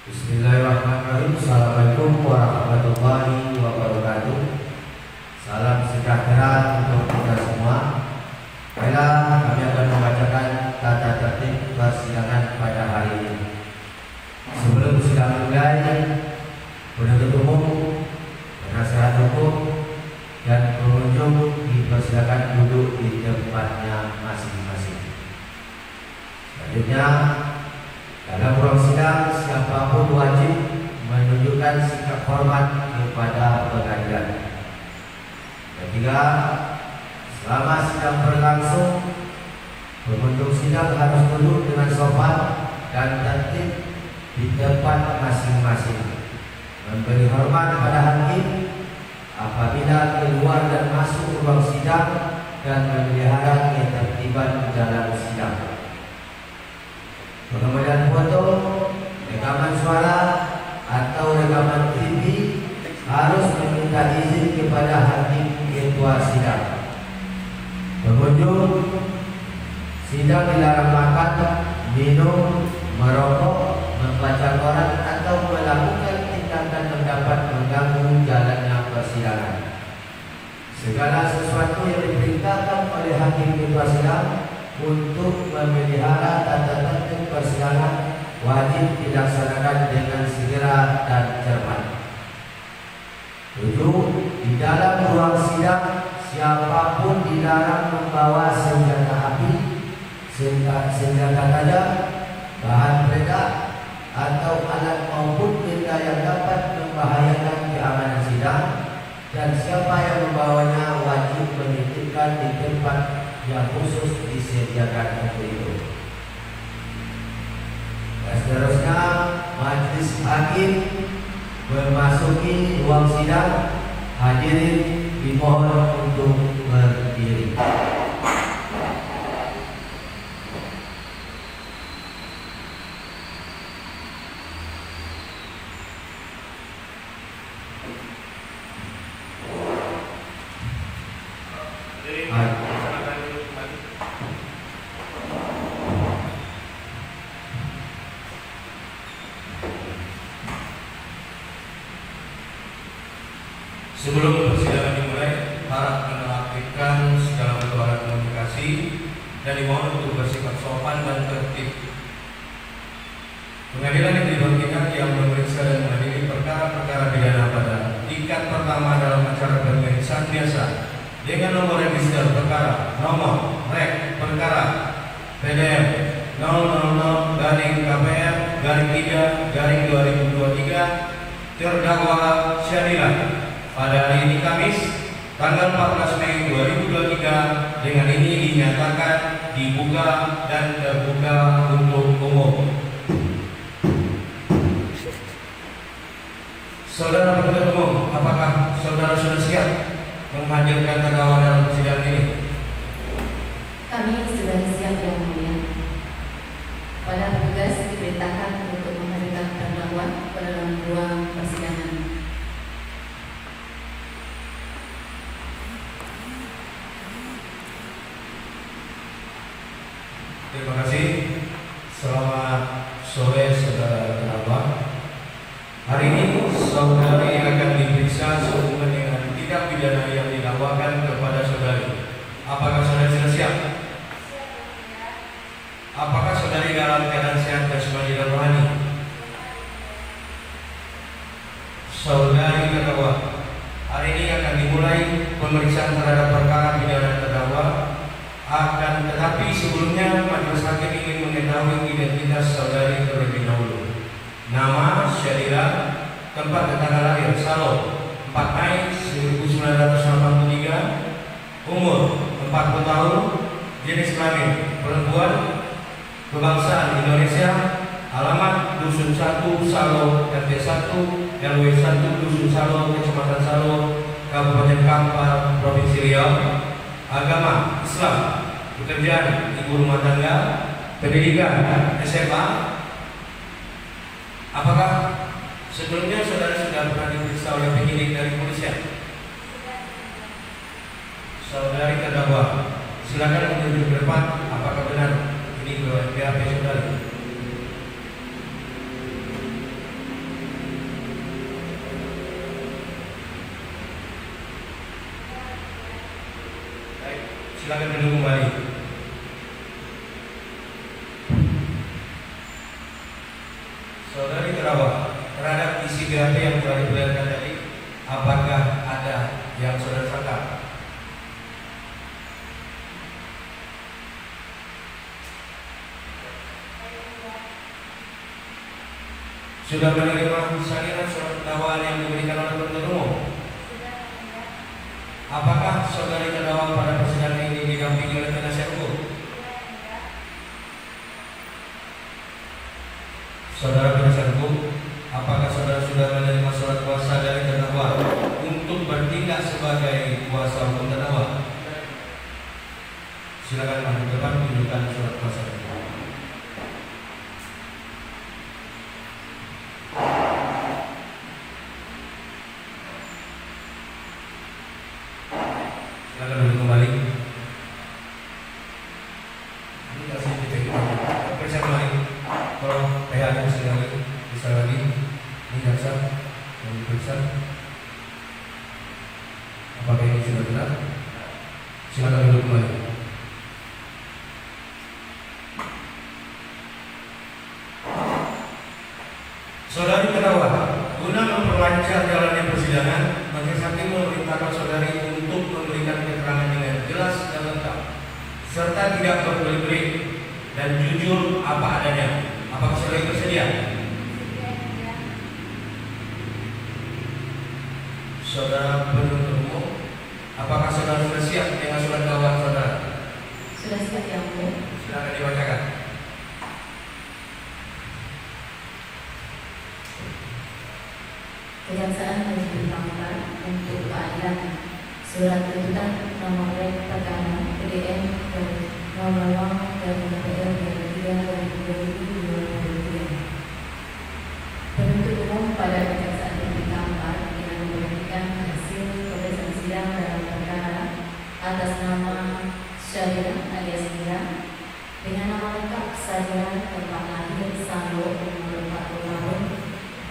Bismillahirrahmanirrahim. Assalamualaikum warahmatullahi wabarakatuh. Salam sejahtera untuk kita semua. Baiklah, kami akan membacakan tata tertib persidangan pada hari ini. Sebelum sidang dimulai, penuntut umum, penasihat hukum, dan pengunjung dipersilakan duduk di tempatnya masing-masing. Selanjutnya, dalam ruang sidang, siapapun wajib menunjukkan sikap hormat kepada pengadilan. Ketiga, selama sidang berlangsung, pengunjung sidang harus duduk dengan sopan dan tertib di tempat masing-masing, memberi hormat pada hakim apabila keluar dan masuk ruang sidang, dan memelihara ketertiban dalam sidang. Pengambilan foto, rekaman suara, atau rekaman TV harus meminta izin kepada hakim ketua sidang. Pengunjung sidang dilarang makan, minum, merokok, membaca koran, atau melakukan tindakan yang dapat mengganggu jalannya persidangan. Segala sesuatu yang diperintahkan oleh hakim ketua sidang untuk memelihara tata tertib persidangan wajib dilaksanakan dengan segera dan cermat. 7. Di dalam ruang sidang, siapapun dilarang membawa senjata api, senjata tajam, bahan peledak, atau alat maupun benda yang dapat membahayakan keamanan sidang, dan siapa yang membawanya wajib menitipkan di tempat yang khusus disediakan untuk itu. Dan seterusnya, majelis hakim memasuki ruang sidang. Hadirin dimohon untuk berdiri. Sebelum persidangan dimulai, harap mengaktifkan segala bentuk alat komunikasi dan dimohon untuk bersifat sopan dan tertib. Pengadilan negeri Bangkinang yang memeriksa dan mengadili perkara-perkara pidana pada tingkat pertama dalam acara pemeriksaan biasa dengan nomor register perkara nomor rek perkara PDM 000-KPR-3-2023 terdakwa Syarila. Pada hari ini Kamis, tanggal 14 Mei 2023, dengan ini dinyatakan dibuka dan terbuka untuk umum. Saudara penuntut umum, apakah saudara sudah siap menghadirkan terdakwa dalam persidangan ini? Kami sudah siap, Yang Mulia. Pada petugas diperintahkan untuk menghadirkan terdakwa ke dalam ruang persidangan. Terima kasih. Selamat sore saudara terdakwa. Hari ini saudari akan diperiksa sehubungan dengan tindak pidana yang didakwakan kepada saudari. Apakah saudari sudah siap? Apakah saudari dalam keadaan sehat jasmani dan rohani? Saudari terdakwa, hari ini akan dimulai pemeriksaan terhadap perkara pidana terdakwa. Akan tetapi sebelumnya majelis hakim ingin mengetahui identitas saudari terlebih dahulu. Nama Syarila, tempat dan tanggal lahir Salo 4 Mei 1983, umur 40 tahun, jenis kelamin perempuan, kebangsaan Indonesia, alamat Dusun 1 Salo, RT 1 RW 1 Dusun Salo, Kecamatan Salo, Kabupaten Kampar, Provinsi Riau. Agama Islam, pekerjaan ibu rumah tangga, pendidikan SMA. Apakah sebelumnya saudara sudah pernah diperiksa oleh penyidik dari kepolisian? Saudari terdakwa, silakan menunjuk ke depan. Apakah benar ini BAP saudari? Silakan duduk kembali. Saudari terdakwa, terhadap isi BAP yang telah diperlihatkan tadi, apakah ada yang saudara sangka? Sudah menerima salinan surat dakwaan yang diberikan oleh penuntut umum? Apakah saudari terdakwa pada persidangan ini didampingi oleh penasihat hukum? Saudara penasihat hukum, apakah saudara sudah menerima surat kuasa dari terdakwa untuk bertindak sebagai kuasa hukum terdakwa? Silakan maju depan tunjukkan surat kuasa terdakwa. Silakan duduk kembali. Ini kasih dipegang. Periksa kembali. Tolong PH-nya bisa lagi. Ini jaksa yang diperiksa. Apakah ini sudah benar? Silakan duduk kembali. Saudari terdakwa, guna memperlancar jalannya persidangan, majelis hakim memerintahkan saudari untuk memberikan keterangan dengan jelas dan lengkap, serta tidak berbelit-belit dan jujur apa adanya. Apakah saudari bersedia? Saudara penuntut umum, apakah saudara sudah siap dengan surat dakwaan saudara? Sudah siap yang mulia. Silakan dibacakan. Kejaksaan Negeri Pamulang untuk keadilan surat tuntutan nomor perkara PDN nomor 3/2023 penuntut umum pada Kejaksaan Negeri Pamulang dengan memberikan hasil pemeriksaan sidang dalam perkara atas nama Syariah alias Mira dengan nama lengkap Syariah, tempat lahir Salo, umur 40 tahun,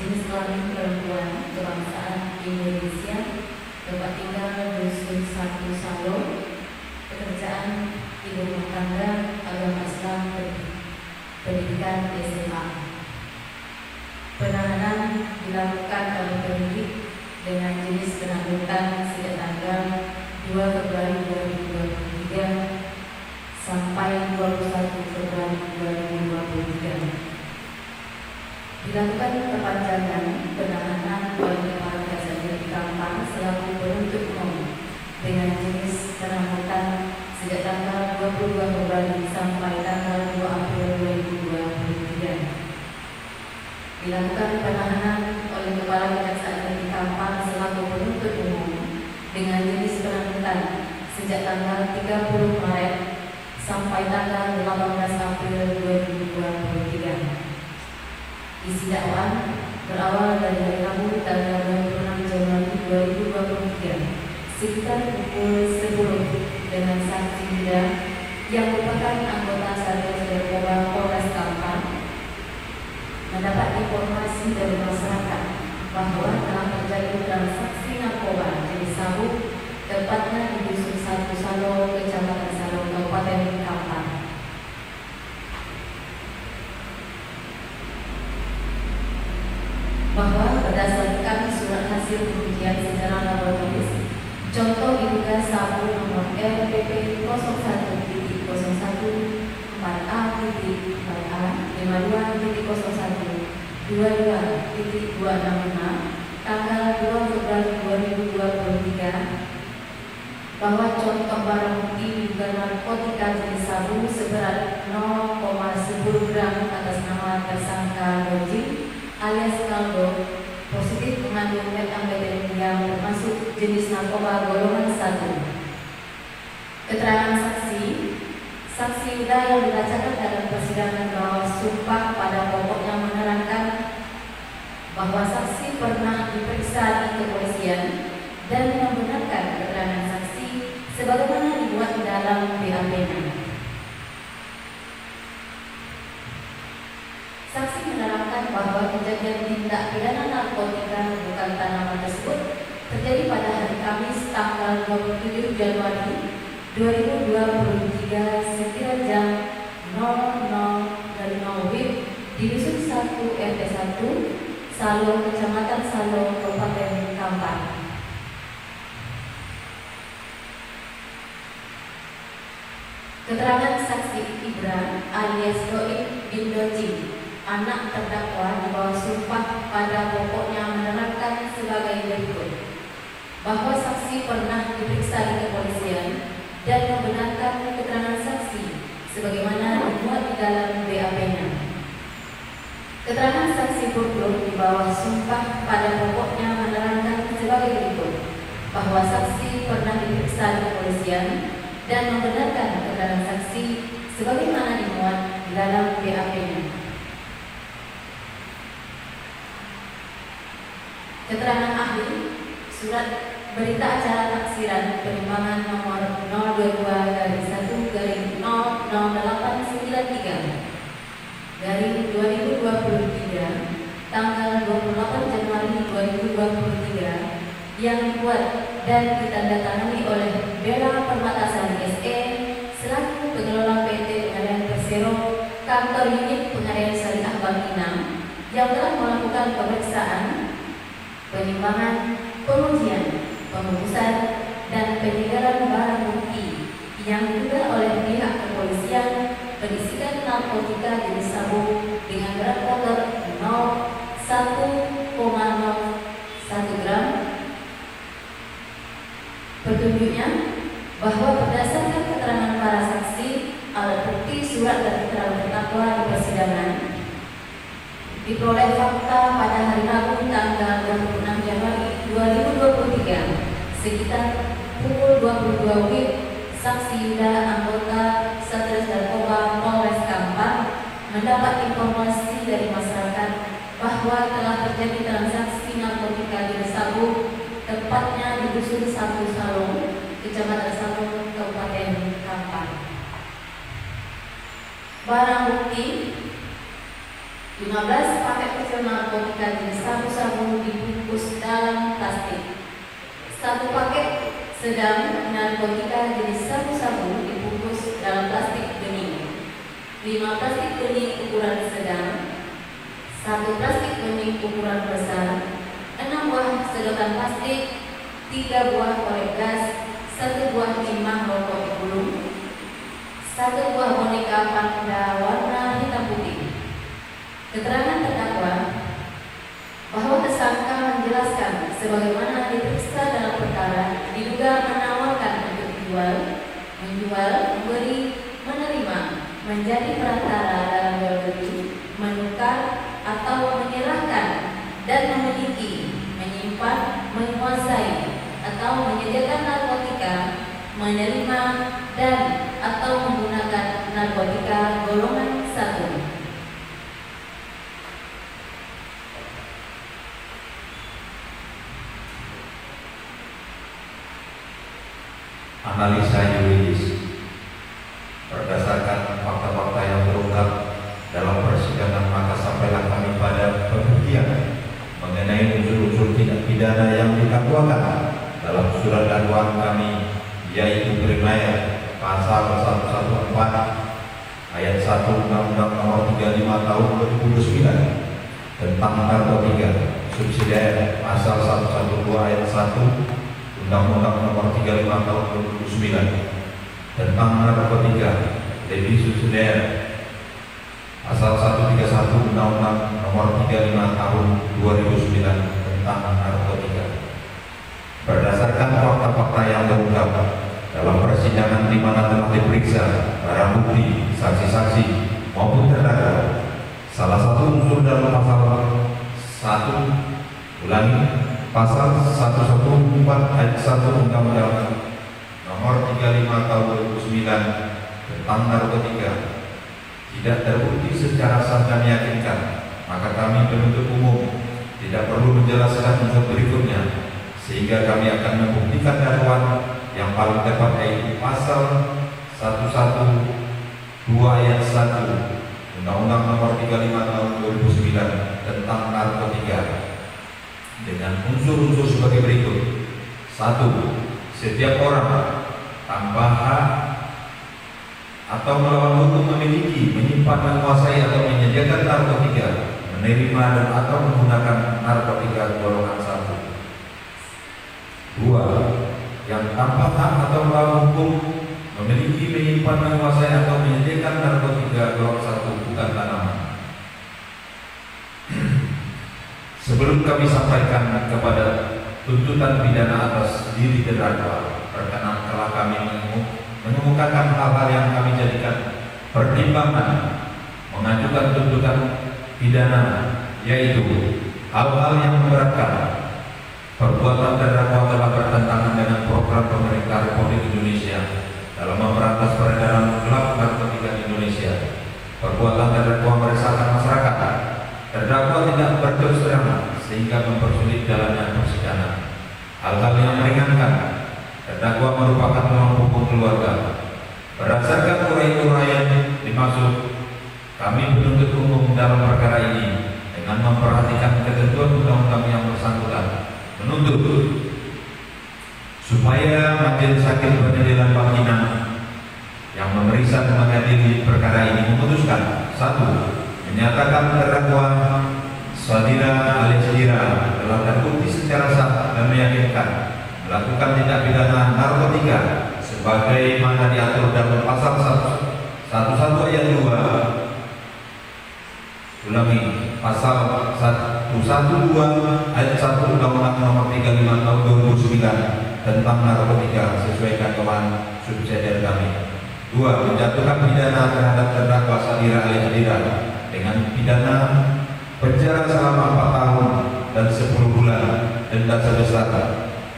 jenis kelamin perempuan, kebangsaan Indonesia, tempat tinggal Dusun 1 Salo, pekerjaan ibu rumah tangga, agama Islam, pendidikan SMA. Penahanan dilakukan oleh penyidik dengan jenis penangguhan sejak tanggal 2 Februari 2023 sampai 21 Februari 2023. Dilakukan perpanjangan penahanan oleh Kepala Kejaksaan Negeri Kampar selaku penuntut umum dengan jenis penangguhan sejak tanggal 22 Februari sampai tanggal 2 April 2023. Dilakukan penahanan oleh Kepala Kejaksaan Negeri Kampar selaku penuntut umum dengan jenis penangguhan sejak tanggal 30 Maret sampai tanggal 18 April 2023. Isi dakwaan berawal dari hari Rabu tanggal 26 Januari 2023 sekitar pukul 10 dengan saksi Ida yang merupakan anggota Satgas Narkoba Polres Kampar mendapat informasi dari masyarakat bahwa telah terjadi transaksi narkoba jenis sabu tepatnya di Dusun 1 Salo, Kecamatan Salo, Kabupaten Kampar. Bahwa berdasarkan surat hasil pengujian secara laboratoris, contoh diduga sabu nomor LPP 01.01.4A.4A 52.01 22.265 tanggal 2 Februari 2023 bahwa contoh barang bukti diduga narkotika jenis sabu seberat 0,10 gram atas nama tersangka Roji alias Kaldo positif mengandung metamfetamin yang termasuk jenis narkoba golongan 1. Keterangan saksi Ida yang dibacakan dalam persidangan bahwa sumpah pada pokoknya menerangkan bahwa saksi pernah diperiksa di kepolisian dan membenarkan keterangan saksi sebagaimana dibuat dalam BAP-nya. Saksi menerangkan bahwa kejadian tindak pidana narkotika bukan tanaman tersebut terjadi pada hari Kamis tanggal 27 Januari 2023 sekira jam 00.00 WIB di Dusun 1 RT 1 Salo, Kecamatan Salo, Kabupaten Kampar. Keterangan saksi Ibra alias Doib bin Doji, anak terdakwa di bawah sumpah pada pokoknya menerangkan sebagai berikut: bahwa saksi pernah diperiksa di kepolisian dan membenarkan keterangan saksi sebagaimana dimuat di dalam BAP-nya. Keterangan saksi Burdo di bawah sumpah pada pokoknya menerangkan sebagai berikut: bahwa saksi pernah diperiksa di kepolisian dan membenarkan keterangan saksi sebagaimana dimuat di dalam BAP-nya. Keterangan ahli surat berita acara taksiran perimbangan nomor 022/1/00893 2023 tanggal 28 Januari 2023 yang dibuat dan ditandatangani oleh Bella Permatasari SE selaku pengelola PT Pengadaian Persero kantor unit Pengadaian Syariah Bank Inam yang telah melakukan pemeriksaan, penimbangan, pengujian, pembungkusan, dan penyegaran barang bukti yang diduga oleh pihak kepolisian berisikan narkotika jenis sabu dengan berat motor 1,01 gram. Petunjuknya bahwa berdasarkan keterangan para saksi, alat bukti, surat dan keterangan terdakwa di persidangan diperoleh fakta pada hari Rabu tanggal 26 Januari 2023 sekitar pukul 22 WIB. Saksi Yuda, anggota Satres Narkoba Polres Kampar, mendapat informasi dari masyarakat bahwa telah terjadi transaksi narkotika jenis sabu tepatnya di Dusun 1 Salo, Kecamatan Salo, Kabupaten Kampar. Barang bukti 15 paket kecil narkotika jenis sabu-sabu dibungkus dalam plastik. 1 paket sedang narkotika jenis sabu-sabu dibungkus dalam plastik bening. 5 plastik bening ukuran sedang, 1 plastik bening ukuran besar, 6 buah sedotan plastik, 3 buah korek gas, 1 buah timah rokok gulung, 1 buah boneka panda warna hitam putih. Keterangan terdakwa bahwa tersangka menjelaskan sebagaimana diperiksa dalam perkara diduga menawarkan untuk menjual, memberi, menerima, menjadi perantara dalam jual beli, menukar atau menyerahkan dan memiliki, menyimpan, menguasai atau menyediakan narkotika, menerima dan atau menggunakan narkotika golongan 1. Analisa yuridis berdasarkan fakta-fakta yang terungkap dalam persidangan, maka sampailah kami pada pembuktian mengenai unsur-unsur tindak pidana yang didakwakan dalam surat dakwaan kami, yaitu Primaya pasal 114 ayat 1 Undang-Undang Nomor 35 Tahun 2009 tentang narkotika, subsidiar pasal 112 ayat 1 Undang-Undang Nomor 35 Tahun 2009 tentang narkotika, lebih subsidiar pasal 131 Undang-Undang Nomor 35 Tahun 2009 tentang narkotika. Berdasarkan fakta-fakta yang terungkap dalam persidangan di mana telah diperiksa barang bukti, saksi-saksi maupun terdakwa, salah satu unsur dalam pasal 1 Pasal 114 ayat 1 Undang-Undang Nomor 35 Tahun 2009 tentang narkotika tidak terbukti secara sah dan meyakinkan, maka kami penuntut umum tidak perlu menjelaskan unsur berikutnya, sehingga kami akan membuktikan dakwaan yang paling tepat, yaitu pasal 112 ayat 1 Undang-Undang Nomor 35 Tahun 2009 tentang narkotika dengan unsur-unsur sebagai berikut. 1. Setiap orang tanpa hak atau melawan hukum memiliki, menyimpan, menguasai atau menyediakan narkotika, menerima dan atau menggunakan narkotika golongan 1. 2. Yang tanpa hak atau melawan hukum memiliki, menyimpan, menguasai atau menyediakan narkotika golongan 1 bukan tanaman. Sebelum kami sampaikan kepada tuntutan pidana atas diri terdakwa, perkenan telah kami mengemukakan hal-hal yang kami jadikan pertimbangan mengajukan tuntutan pidana, yaitu hal-hal yang memberatkan. Perbuatan terdakwa telah bertentangan dengan program pemerintah Republik Indonesia dalam memberantas peredaran gelap narkotika di Indonesia. Perbuatan terdakwa meresahkan masyarakat. Terdakwa tidak berterus terang sehingga mempersulit jalannya persidangan. Hal-hal yang meringankan. Terdakwa merupakan tulang punggung keluarga. Berdasarkan uraian-uraian dimaksud, kami penuntut umum dalam perkara ini dengan memperhatikan ketentuan undang-undang yang bersangkutan menuntut supaya Majelis Hakim Pengadilan Pidana yang memeriksa dan mengadili perkara ini memutuskan: 1. Menyatakan terdakwa Sadira alias Dira telah terbukti secara sah dan meyakinkan melakukan tindak pidana narkotika sebagaimana diatur dalam pasal 111 ayat 2. Ulangi, pasal 112 ayat 1 Undang-Undang Nomor 35 Tahun 2009 tentang narkotika sesuai ketentuan subsidiar kami. 2. Menjatuhkan pidana terhadap terdakwa Sadira alias Dira dengan pidana penjara selama 4 tahun dan 10 bulan, denda sebesar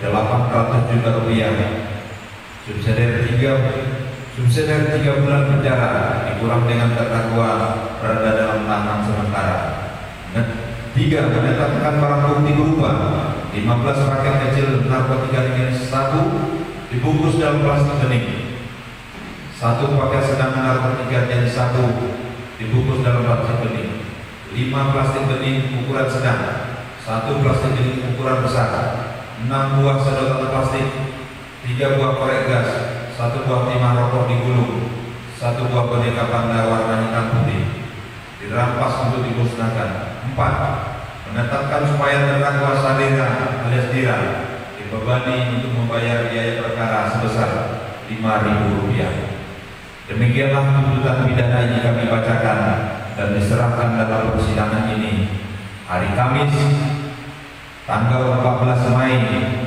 800 juta rupiah. Subsidiar 3 bulan penjara dikurang dengan terdakwa berada dalam tahanan sementara. 3. Menetapkan barang bukti berupa 15 paket kecil narkotika jenis sabu dibungkus dalam plastik bening, 1 paket sedang narkotika jenis sabu dibungkus dalam plastik bening, 5 plastik bening ukuran sedang, 1 plastik bening ukuran besar, 6 buah sedotan plastik, 3 buah korek gas, 1 buah timah rokok digulung, 1 buah boneka panda warna hitam putih dirampas untuk dimusnahkan. 4. Menetapkan supaya terdakwa Sadira alias Dira dibebani untuk membayar biaya perkara sebesar Rp5.000. Demikianlah tuntutan pidana yang kami bacakan dan diserahkan dalam persidangan ini hari Kamis tanggal 14 Mai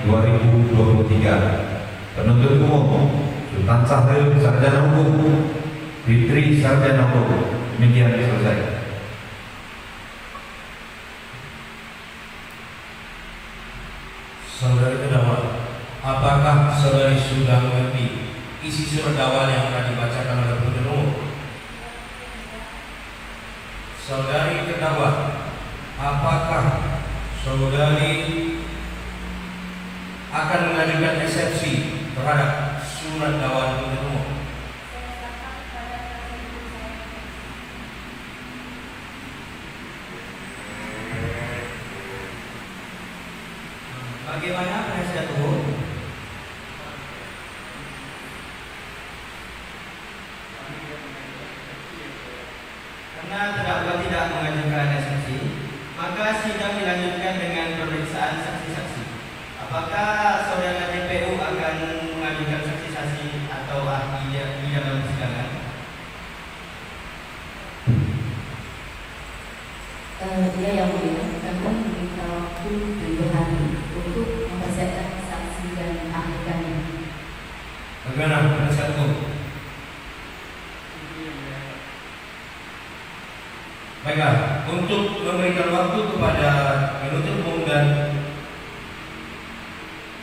2023. Penuntut umum Sultan Sahril sarjana hukum, Fitri sarjana hukum. Demikian selesai. Saudari terdakwa, apakah saudari sudah mengerti isi surat dakwaan yang telah dibacakan oleh penuntut umum? Saudari terdakwa, apakah saudari akan mengajukan eksepsi terhadap surat dakwaan penuntut umum? Bagaimana penasihat hukum? Karena terdakwa tidak mengajukan eksepsi, maka sidang dilanjutkan dengan pemeriksaan saksi-saksi. Apakah saudara TPU akan mengajukan saksi-saksi atau ahli di dalam persidangan? Dia yang mulia, kami meminta waktu 7 hari untuk mempersiapkan saksi dan ahli kami. Bagaimana penasihat hukum? Baiklah, untuk memberikan waktu kepada penuntut umum dan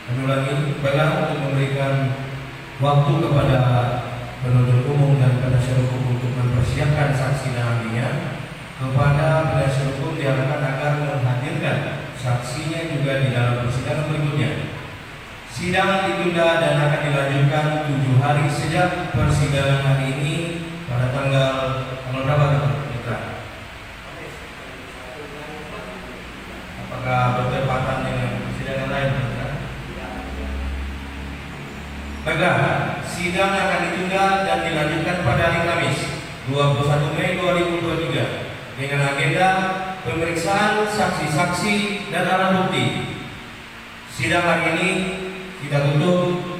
kami ulangi, baiklah untuk memberikan waktu kepada penuntut umum dan penasihat hukum untuk mempersiapkan saksi dan ahlinya. Kepada penasihat hukum diharapkan agar menghadirkan saksinya juga di dalam persidangan berikutnya. Sidang ditunda dan akan dilanjutkan 7 hari sejak persidangan hari ini pada tanggal berapa? Apakah bertepatan dengan persidangan lain? Baiklah, sidang akan ditunda dan dilanjutkan pada hari Kamis 21 Mei 2023 dengan agenda pemeriksaan saksi-saksi dan alat bukti. Sidang hari ini kita tutup